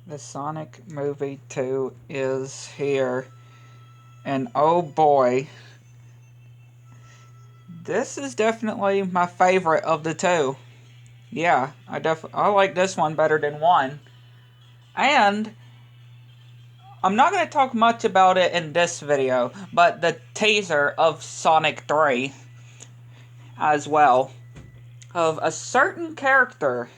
The Sonic movie 2 is here. And oh boy, this is definitely my favorite of the two. Yeah, I like this one better than 1. And I'm not going to talk much about it in this video, but the teaser of Sonic 3 as well, of a certain character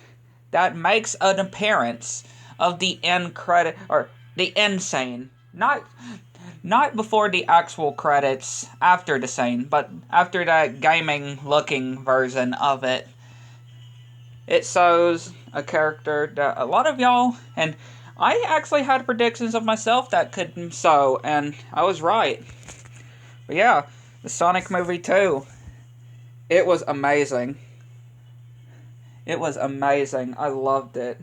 that makes an appearance of the end credit, or the end scene. Not before the actual credits, after the scene, but after that gaming looking version of it. It shows a character that a lot of y'all, and I actually had predictions of myself that could so, and I was right. But yeah, the Sonic movie 2. It was amazing. It was amazing. I loved it.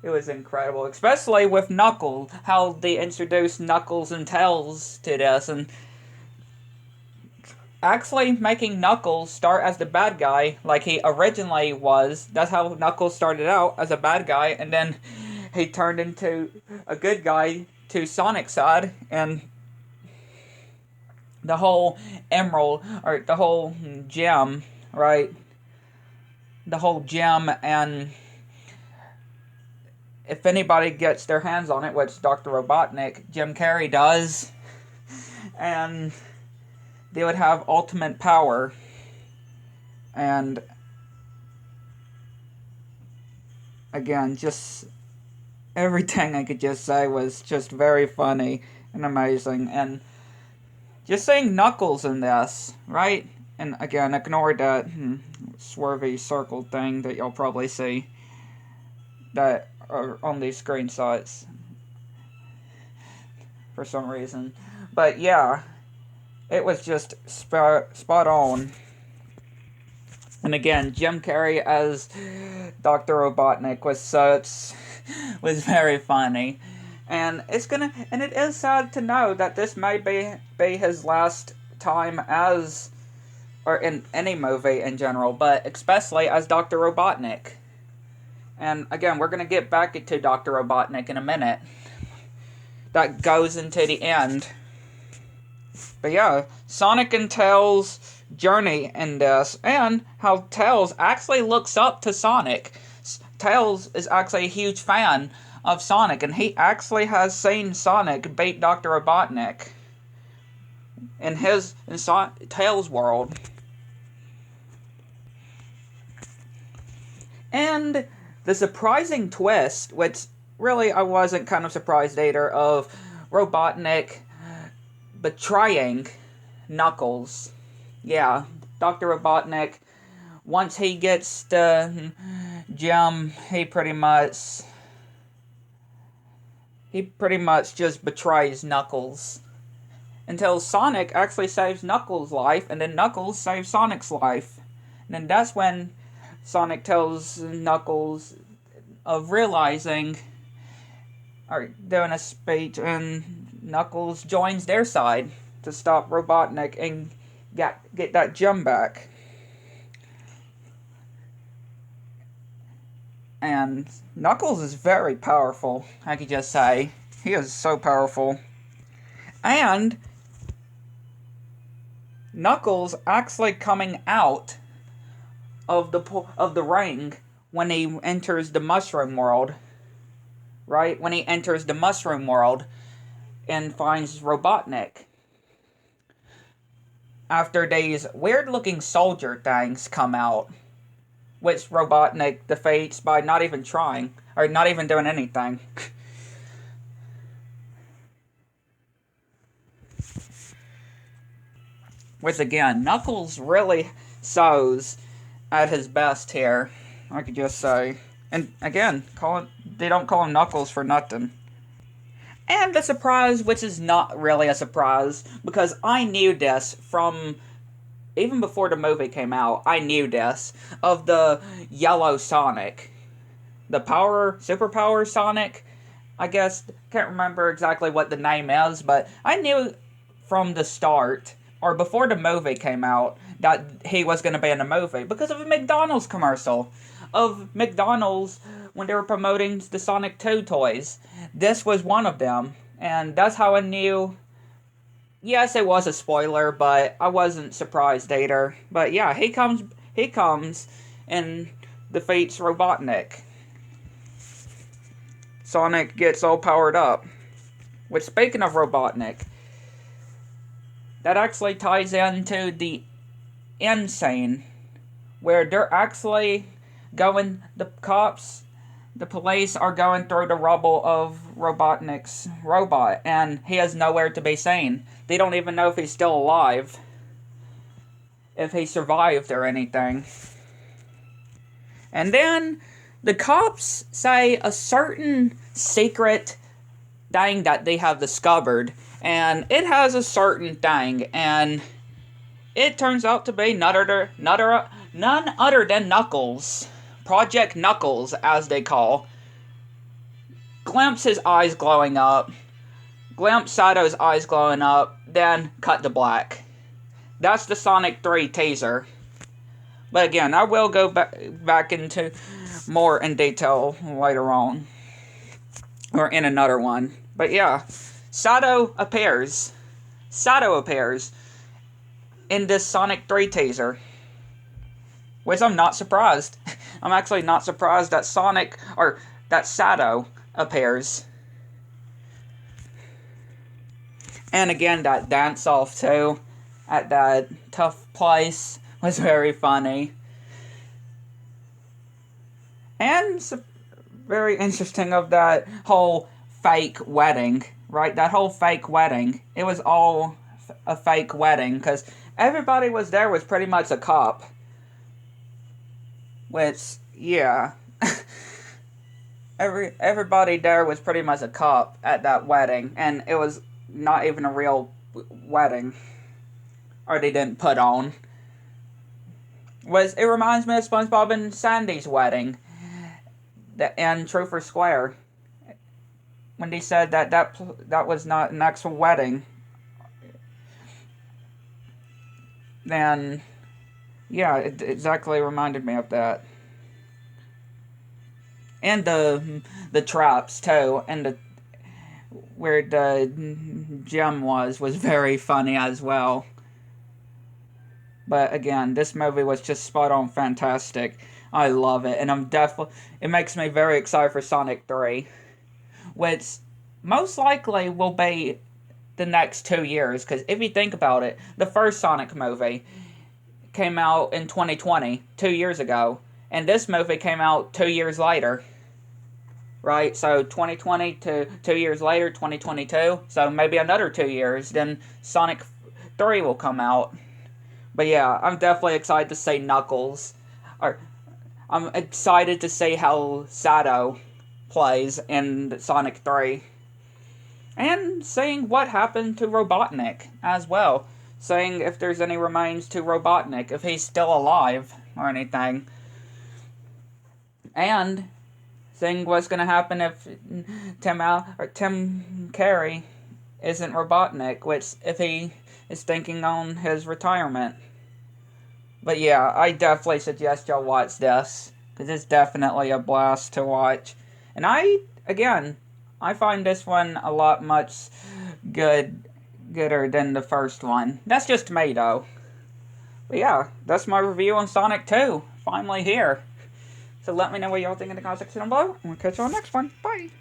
It was incredible, especially with Knuckles, how they introduced Knuckles and Tails to this, and actually making Knuckles start as the bad guy like he originally was. That's how Knuckles started out, as a bad guy, and then he turned into a good guy to Sonic's side, and the whole emerald, or the whole gem, right? The whole gem, and if anybody gets their hands on it, which Dr. Robotnik, Jim Carrey does, and they would have ultimate power. And again, just everything I could just say was just very funny and amazing. And just seeing Knuckles in this, right? And again, ignore that swervy circle thing that you'll probably see that are on these screenshots for some reason. But yeah, it was just spot on. And again, Jim Carrey as Dr. Robotnik was very funny. And it is sad to know that this may be his last time as, or in any movie in general, but especially as Dr. Robotnik. And again, we're gonna get back into Dr. Robotnik in a minute. That goes into the end. But yeah, Sonic and Tails' journey in this, and how Tails actually looks up to Sonic. Tails is actually a huge fan of Sonic, and he actually has seen Sonic beat Dr. Robotnik in Tails' world. And the surprising twist, which really I wasn't kind of surprised either, of Robotnik betraying Knuckles. Yeah, Dr. Robotnik, once he gets the gem, he pretty much just betrays Knuckles. Until Sonic actually saves Knuckles' life, and then Knuckles saves Sonic's life. And then that's when Sonic tells Knuckles of realizing, or doing a speech, and Knuckles joins their side to stop Robotnik and get that gem back. And Knuckles is very powerful, I could just say. He is so powerful. And Knuckles actually coming out of the ring when he enters the mushroom world. Right? When he enters the mushroom world and finds Robotnik. After these weird-looking soldier things come out, which Robotnik defeats by not even trying, or not even doing anything. Which again, Knuckles really shows at his best here, I could just say. And again, they don't call him Knuckles for nothing. And the surprise, which is not really a surprise, because I knew this from, even before the movie came out, I knew this, of the yellow Sonic. The superpower Sonic, I guess, can't remember exactly what the name is, but I knew from the start, or before the movie came out, that he was going to be in the movie, because of a McDonald's commercial. of McDonald's when they were promoting the Sonic 2 toys. This was one of them. And that's how I knew. Yes, it was a spoiler, but I wasn't surprised either. But yeah, he comes and defeats Robotnik. Sonic gets all powered up. Which, speaking of Robotnik, that actually ties into the end scene, where they're actually going, the cops, the police are going through the rubble of Robotnik's robot, and he is nowhere to be seen. They don't even know if he's still alive, if he survived or anything. And then the cops say a certain secret thing that they have discovered, and it has a certain thing, and it turns out to be none other than Knuckles. Project Knuckles, as they call. Glimpse his eyes glowing up. Glimpse Shadow's eyes glowing up. Then cut to black. That's the Sonic 3 teaser. But again, I will go back into more in detail later on. Or in another one. But yeah, Shadow appears. Shadow appears in this Sonic 3 teaser. Which I'm not surprised. I'm actually not surprised that that Shadow appears. And again, that dance-off too, at that tough place, was very funny. And very interesting of that whole fake wedding, right? That whole fake wedding. It was all a fake wedding, because everybody was there was pretty much a cop. Which, yeah. Everybody there was pretty much a cop at that wedding, and it was not even a real wedding. Or they didn't put on. It reminds me of SpongeBob and Sandy's wedding in Truth or Square. When they said that was not an actual wedding. Then, yeah, it exactly reminded me of that. And the traps too, and where the gem was very funny as well. But again, this movie was just spot on fantastic. I love it, and it makes me very excited for Sonic 3, which most likely will be the next 2 years, because if you think about it, the first Sonic movie came out in 2020, 2 years ago, and this movie came out 2 years later, right? So 2020 to 2 years later, 2022, so maybe another 2 years, then Sonic 3 will come out. But yeah, I'm definitely excited to see Knuckles. I'm excited to see how Shadow plays in Sonic 3. And seeing what happened to Robotnik as well. Seeing if there's any remains to Robotnik, if he's still alive or anything. And seeing what's going to happen if Tim Carey isn't Robotnik, which if he is thinking on his retirement. But yeah, I definitely suggest y'all watch this, because it's definitely a blast to watch. And I find this one a lot much gooder than the first one. That's just me, though. But yeah, that's my review on Sonic 2. Finally here. So let me know what y'all think in the comment section down below, and we'll catch you on the next one. Bye!